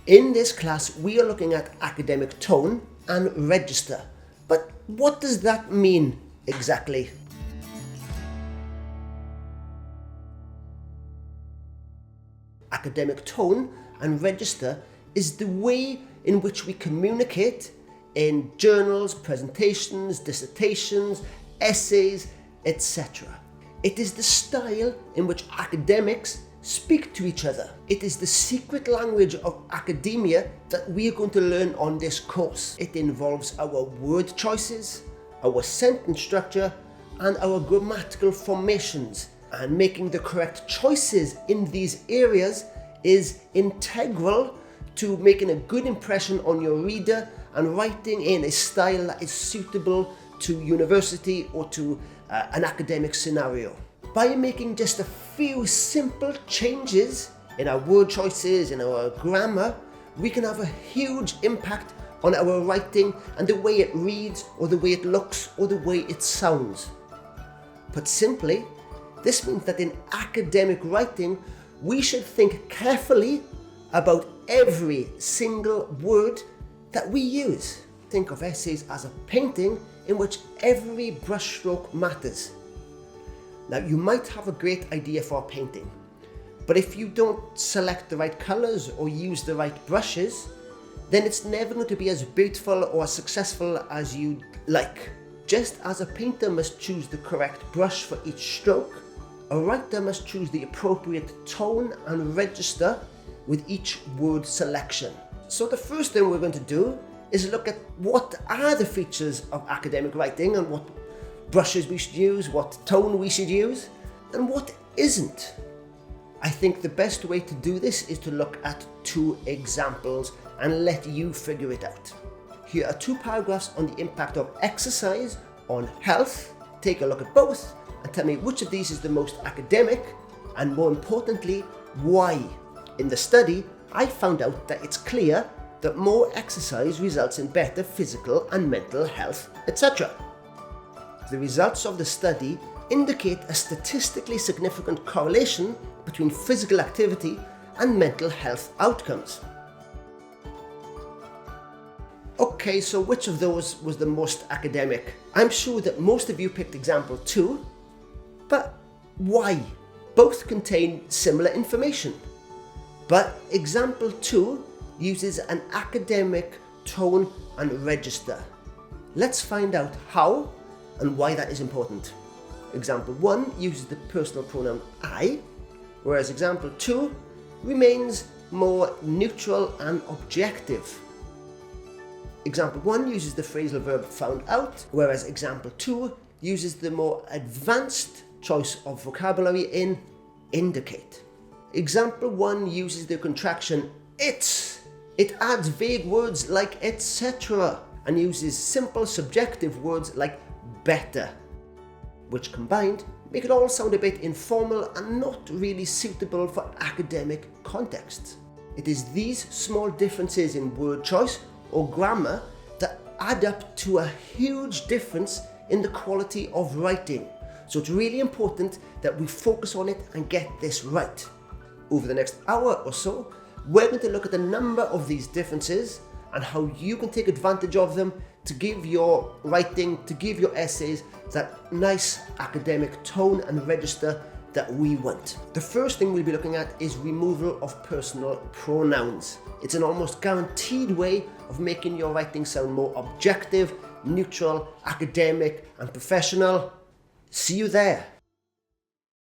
In this class, we are looking at academic tone and register. But what does that mean exactly? Academic tone and register is the way in which we communicate in journals, presentations, dissertations, essays, etc. It is the style in which academics speak to each other. It is the secret language of academia that we are going to learn on this course. It involves our word choices, our sentence structure, and our grammatical formations. And making the correct choices in these areas is integral to making a good impression on your reader and writing in a style that is suitable to university or to an academic scenario. By making just a few simple changes in our word choices, in our grammar, we can have a huge impact on our writing and the way it reads, or the way it looks, or the way it sounds. Put simply, this means that in academic writing, we should think carefully about every single word that we use. Think of essays as a painting in which every brushstroke matters. Now, you might have a great idea for a painting, but if you don't select the right colors or use the right brushes, then it's never going to be as beautiful or as successful as you'd like. Just as a painter must choose the correct brush for each stroke, a writer must choose the appropriate tone and register with each word selection. So the first thing we're going to do is look at what are the features of academic writing and what brushes we should use, what tone we should use, and what isn't. I think the best way to do this is to look at two examples and let you figure it out. Here are two paragraphs on the impact of exercise on health. Take a look at both and tell me which of these is the most academic, and more importantly, why. In the study, I found out that it's clear that more exercise results in better physical and mental health, etc. The results of the study indicate a statistically significant correlation between physical activity and mental health outcomes. Okay, so which of those was the most academic? I'm sure that most of you picked example 2, but why? Both contain similar information, but example 2 uses an academic tone and register. Let's find out how and why that is important. Example 1 uses the personal pronoun I, whereas example 2 remains more neutral and objective. Example 1 uses the phrasal verb found out, whereas example 2 uses the more advanced choice of vocabulary in indicate. Example 1 uses the contraction it's. It adds vague words like etc. and uses simple subjective words like better, which combined make it all sound a bit informal and not really suitable for academic contexts. It is these small differences in word choice or grammar that add up to a huge difference in the quality of writing. So it's really important that we focus on it and get this right. Over the next hour or so, we're going to look at a number of these differences and how you can take advantage of them to give your writing, to give your essays that nice academic tone and register that we want. The first thing we'll be looking at is removal of personal pronouns. It's an almost guaranteed way of making your writing sound more objective, neutral, academic, and professional. See you there.